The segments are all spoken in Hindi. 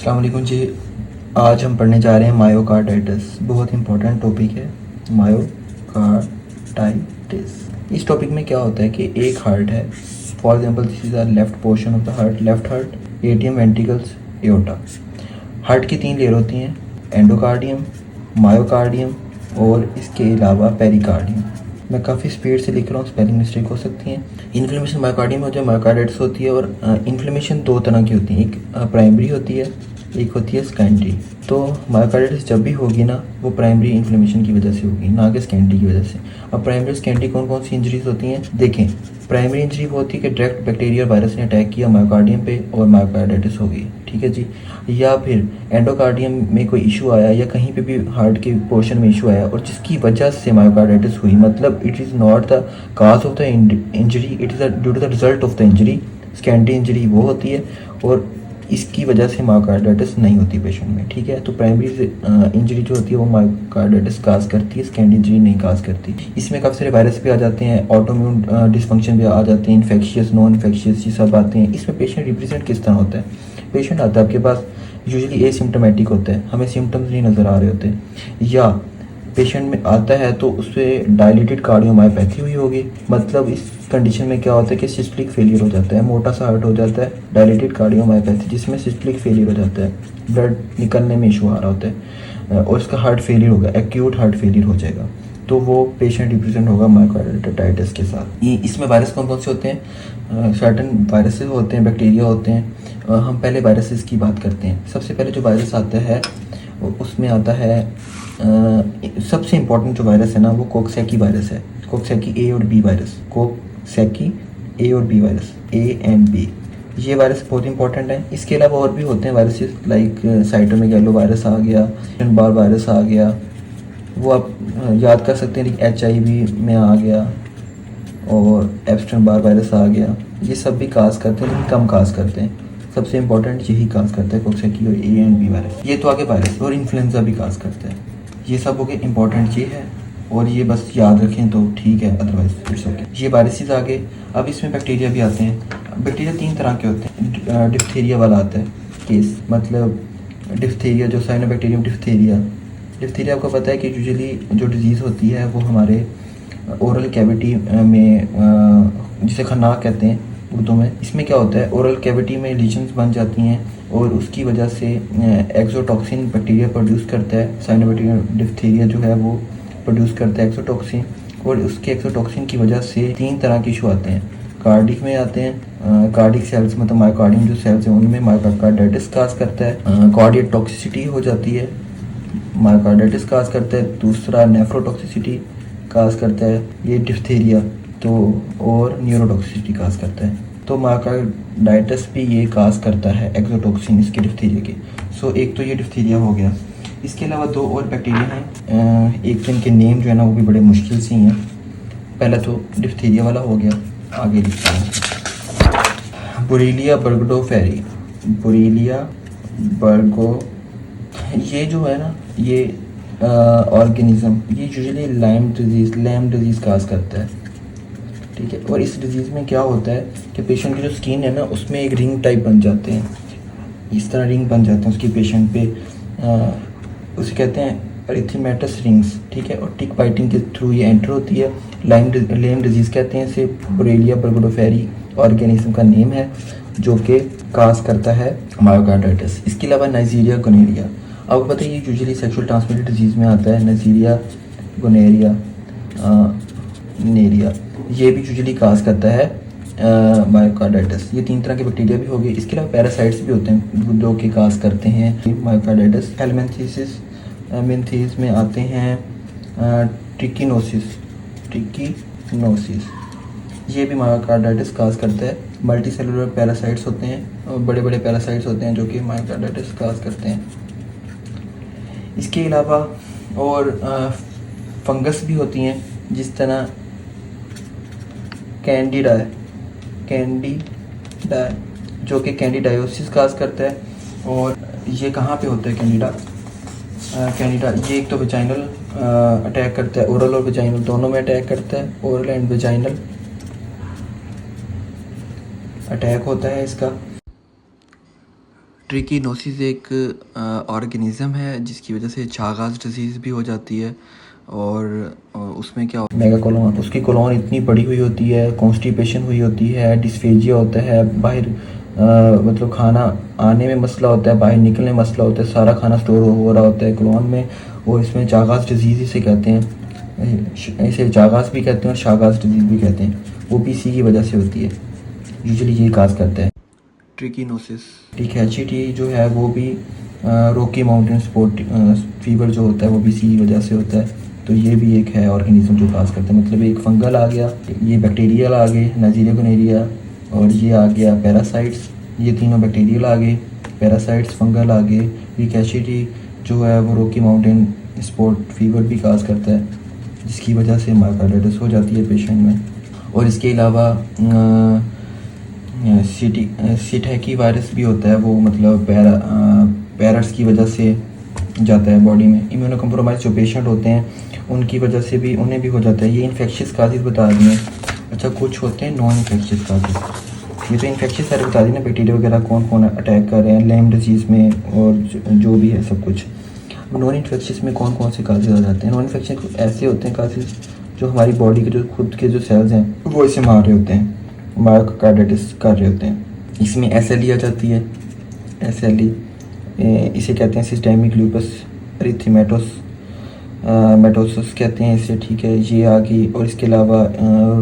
अस्सलाम वालेकुम जी। आज हम पढ़ने जा रहे हैं मायोकार्डाइटिस। बहुत इंपॉर्टेंट टॉपिक है मायोकार्डाइटिस। इस टॉपिक में क्या होता है कि एक हार्ट है, for example this is the left portion of the heart, left heart, atrium, ventricles, aorta. Heart की 3 लेयर होती हैं, एंडोकार्डियम, मायोकार्डियम और इसके अलावा पेरिकार्डियम। मैं काफ़ी स्पीड से लिख रहा हूँ, स्पेलिंग मिस्टेक हो सकती है। इन्फ्लेमेशन मायोकार्डियम में जो मायोकार्डाइटिस होती है, और इन्फ्लेमेशन 2 तरह की होती है, एक प्राइमरी होती है, एक होती है सेकेंडरी। तो मायोकार्डाइटिस जब भी होगी ना, वो प्राइमरी इन्फ्लेमेशन की वजह से होगी, ना कि सेकेंडरी की वजह से। अब प्राइमरी सेकेंडरी कौन कौन सी इंजरीज होती हैं देखें। प्राइमरी इंजरी वो होती है कि डायरेक्ट बैक्टीरिया वायरस ने अटैक किया मायोकार्डियम पे और मायोकार्डाइटिस हो गई, ठीक है जी। या फिर एंडोकार्डियम में कोई इशू आया या कहीं पे भी हार्ट के पोर्शन में इशू आया और जिसकी वजह से मायोकार्डाइटिस हुई, मतलब it is not the cause of the injury, it is due to the result of the injury. Secondary injury वो होती है और इसकी वजह से मायोकार्डाइटिस नहीं होती पेशेंट में, ठीक है। तो प्राइमरी इंजरी जो होती है वो मायोकार्डाइटिस काज करती है, सेकेंडरी इंजरी नहीं काज करती। इसमें काफ़ी सारे वायरस भी आ जाते हैं, ऑटोइम्यून डिसफंक्शन भी आ जाते हैं, इन्फेक्शियस, नॉन इन्फेक्शियस, ये सब आते हैं। इसमें पेशेंट रिप्रेजेंट किस तरह होता है? पेशेंट आता है आपके पास, यूजुअली एसिम्टोमेटिक होता है, हमें सिम्टम्स नहीं नज़र आ रहे होते, या पेशेंट में आता है तो उससे डायलेटेड कार्डियोमायोपैथी हुई होगी। मतलब इस कंडीशन में क्या होता है कि सिस्टलिक फेलियर हो जाता है, मोटा सा हार्ट हो जाता है, डायलेटेड कार्डियोमायोपैथी जिसमें सिस्टलिक फेलियर हो जाता है, ब्लड निकलने में इशू आ रहा होता है और उसका हार्ट फेलियर होगा, एक्यूट हार्ट फेलियर हो जाएगा, तो वो पेशेंट रिप्रेजेंट होगा मायोकार्डाइटिस के साथ। ये इसमें वायरस कौन कौन से होते हैं? सर्टन वायरसेस होते हैं, बैक्टीरिया होते हैं। हम पहले वायरसेस की बात करते हैं। सबसे पहले जो वायरस आता है उसमें आता है, सबसे इम्पोर्टेंट जो वायरस है ना, वो कोक्सैकी वायरस है। कोक्सैकी ए और बी वायरस, कोक्सैकी ए और B virus, A and B, ये वायरस बहुत इंपॉर्टेंट है। इसके अलावा और भी होते हैं वायरसेस, लाइक साइटोमेगालो वायरस आ गया, बार वायरस आ गया, वो आप याद कर सकते हैं। HIV में आ गया और एप्स्टेन बार वायरस आ गया। ये सब भी काज करते हैं, लेकिन कम काज करते हैं। सबसे इंपॉर्टेंट यही काज करता है, कोक्सैकी और ए एंड बी वायरस। ये तो आगे वायरस, और इन्फ्लुएंजा भी काज करता है। ये सब हो गए इंपॉर्टेंट ये है, और ये बस याद रखें तो ठीक है, अदरवाइज इट्स ओके। ये वायरसेस आ गए। अब इसमें बैक्टीरिया भी आते हैं। बैक्टीरिया 3 तरह के होते हैं। डिप्थीरिया वाला आता है केस, मतलब डिप्थीरिया जो साइनोबैक्टीरियम डिप्थीरिया। डिप्थीरिया आपको पता है कि यूजुअली जो डिजीज़ होती है वो हमारे ओरल कैविटी में, जिसे खन्नाक कहते हैं उर्दू में। इसमें क्या होता है, ओरल कैविटी में लीजन्स बन जाती हैं और उसकी वजह से एक्सोटॉक्सिन बैक्टीरिया प्रोड्यूस करता है। साइनोबैक्टीरियम डिप्थीरिया जो है वो प्रोड्यूस करता है एक्सोटॉक्सिन, और उसके एक्सोटॉक्सिन की वजह से 3 तरह के इशू आते हैं। कार्डिक में आते हैं, कार्डिक सेल्स मतलब मायोकार्डियम जो सेल्स हैं उनमें मायोकार्डाइटिस काज करता है, कार्डियक टॉक्सिसिटी हो जाती है, मायोकार्डाइटिस काज करता है। दूसरा नेफ्रोटॉक्सिसिटी काज करता है ये डिप्थीरिया, तो और न्यूरोटॉक्सिसिटी काज करता है। तो मायोकार्डाइटिस भी ये काज करता है एक्सोटॉक्सिन इसके डिप्थीरिया के। सो एक तो ये डिप्थीरिया हो गया। इसके अलावा 2 और बैक्टीरिया हैं, एक तो इनके नेम जो है ना वो भी बड़े मुश्किल से ही हैं। पहला तो डिप्थीरिया वाला हो गया, आगे लिखता हूँ, बोरेलिया बर्गडोफेरी। बोरेलिया बर्गो, ये जो है ना, ये ऑर्गेनिज्म, ये यूजुअली लैम डिजीज़ काज करता है, ठीक है। और इस डिजीज़ में क्या होता है कि पेशेंट की जो स्किन है ना उसमें एक रिंग टाइप बन जाते हैं, इस तरह रिंग बन जाते हैं उसकी पेशेंट पे, उसे कहते हैं एरिथेमेटस रिंग्स, ठीक है। और टिक बाइटिंग के थ्रू ये एंटर होती है। लेम डिजीज़ कहते हैं इसे। बोरेलिया बर्गडोफेरी ऑर्गेनिज्म का नेम है जो कि काज करता है मायोकार्डाइटिस। इसके अलावा नाइजीरिया गोनेरिया, आपको पता है ये यूजुअली सेक्सुअल ट्रांसमिटेड डिजीज़ में आता है। नाइजीरिया गोनेरिया नेरिया, ये भी यूजुअली काज करता है मायोकार्डाइटिस। ये 3 तरह के बैक्टीरिया भी हो गए। इसके अलावा पैरासाइट्स भी होते हैं जो कि काज करते हैं मायोकार्डाइटिस। हेलमिंथेसिस मिंथेस में आते हैं ट्रिकिनोसिस, ये भी मायोकार्डाइटिस काज करता है। मल्टी सेलुलर पैरासाइट्स होते हैं, बड़े बड़े पैरासाइट्स होते हैं जो कि मायोकार्डाइटिस काज करते हैं। इसके अलावा और फंगस भी होती हैं, जिस तरह कैंडिडा जो कि कैंडिडायोसिस काज करता है। और ये कहाँ पे होता है कैंडिडा? ये एक तो वेजाइनल अटैक करता है, ओरल और वेजाइनल दोनों में अटैक करता है। ओरल एंड वेजाइनल अटैक होता है इसका। ट्रिकीनोसिस एक ऑर्गेनिज़म है जिसकी वजह से चागास डिजीज़ भी हो जाती है। और उसमें क्या मेगा कोलोन, उसकी कोलोन इतनी बड़ी हुई होती है, कॉन्स्टिपेशन हुई होती है, डिस्फेजिया होता है, बाहर मतलब खाना आने में मसला होता है, बाहर निकलने में मसला होता है, सारा खाना स्टोर हो रहा होता है कोलोन में। और इसमें चागास डिजीज़ इसे कहते हैं, इसे चागास भी कहते हैं और शागास डिजीज़ भी कहते हैं। वो भी इसी की वजह से होती है, यूजुअली ये काज करता है ट्रिकीनोसिस। ट्रिकैचिटी जो है वो भी रॉकी माउंटेन स्पॉट फीवर जो होता है वो भी इसी की वजह से होता है। तो ये भी एक है ऑर्गेनिज्म जो काज करता है, मतलब एक फंगल आ गया, ये बैक्टीरियल आ गए नाइजीरिया गोनेरिया, और ये आ गया पैरासाइट्स, ये तीनों बैक्टीरियल आ गए, पैरासाइट्स फंगल आ गए। ट्रिकैचिटी जो है वो रॉकी माउंटेन स्पॉट फीवर भी काज करता है, जिसकी वजह से मायोकार्डाइटिस हो जाती है पेशेंट में। और इसके अलावा सीटैकी वायरस भी होता है, वो मतलब पैरट्स की वजह से जाता है बॉडी में। इम्यूनो कम्प्रोमाइज जो पेशेंट होते हैं उनकी वजह से भी उन्हें भी हो जाता है। ये इन्फेक्शियस काजेज़ बता दिए। अच्छा, कुछ होते हैं नॉन इन्फेक्शियस काजेज़। ये तो इन्फेक्शियस सारे बता दी ना, बैक्टीरिया वगैरह कौन कौन अटैक कर रहे हैं लेम डिजीज़ में, और जो भी है सब कुछ। नॉन इन्फेक्शियस में कौन कौन से काजेज़ आ जाते हैं? नॉन इन्फेक्शियस ऐसे होते हैं काजेज़ जो हमारी बॉडी के जो खुद के जो सेल्स हैं वो इसे मार रहे होते हैं, मायोकार्डाइटिस कर रहे होते हैं। इसमें SLE आ जाती है, SLE इसे कहते हैं सिस्टेमिक लूपस एरिथेमेटोसस कहते हैं इसे, ठीक है, ये आ गई। और इसके अलावा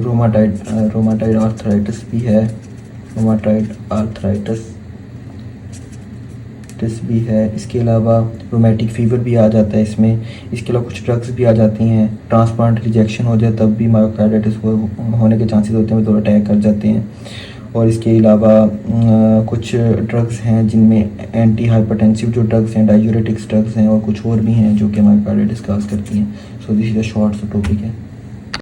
रोमाटाइड आर्थराइटिस भी है, रोमाटाइड आर्थराइटिस भी है। इसके अलावा रोमेटिक फीवर भी आ जाता है इसमें। इसके अलावा कुछ ड्रग्स भी आ जाती हैं, ट्रांसप्लांट रिजेक्शन हो जाए तब भी मायोकार्डाइटिस होने के चांसेस होते हैं, वो तो अटैक कर जाते हैं। और इसके अलावा कुछ ड्रग्स हैं जिनमें एंटी हाइपरटेंसिव जो ड्रग्स हैं, डाययूरेटिक्स ड्रग्स हैं, और कुछ और भी हैं जो कि मायोकार्डाइटिस काज करती हैं। So this is a short topic है।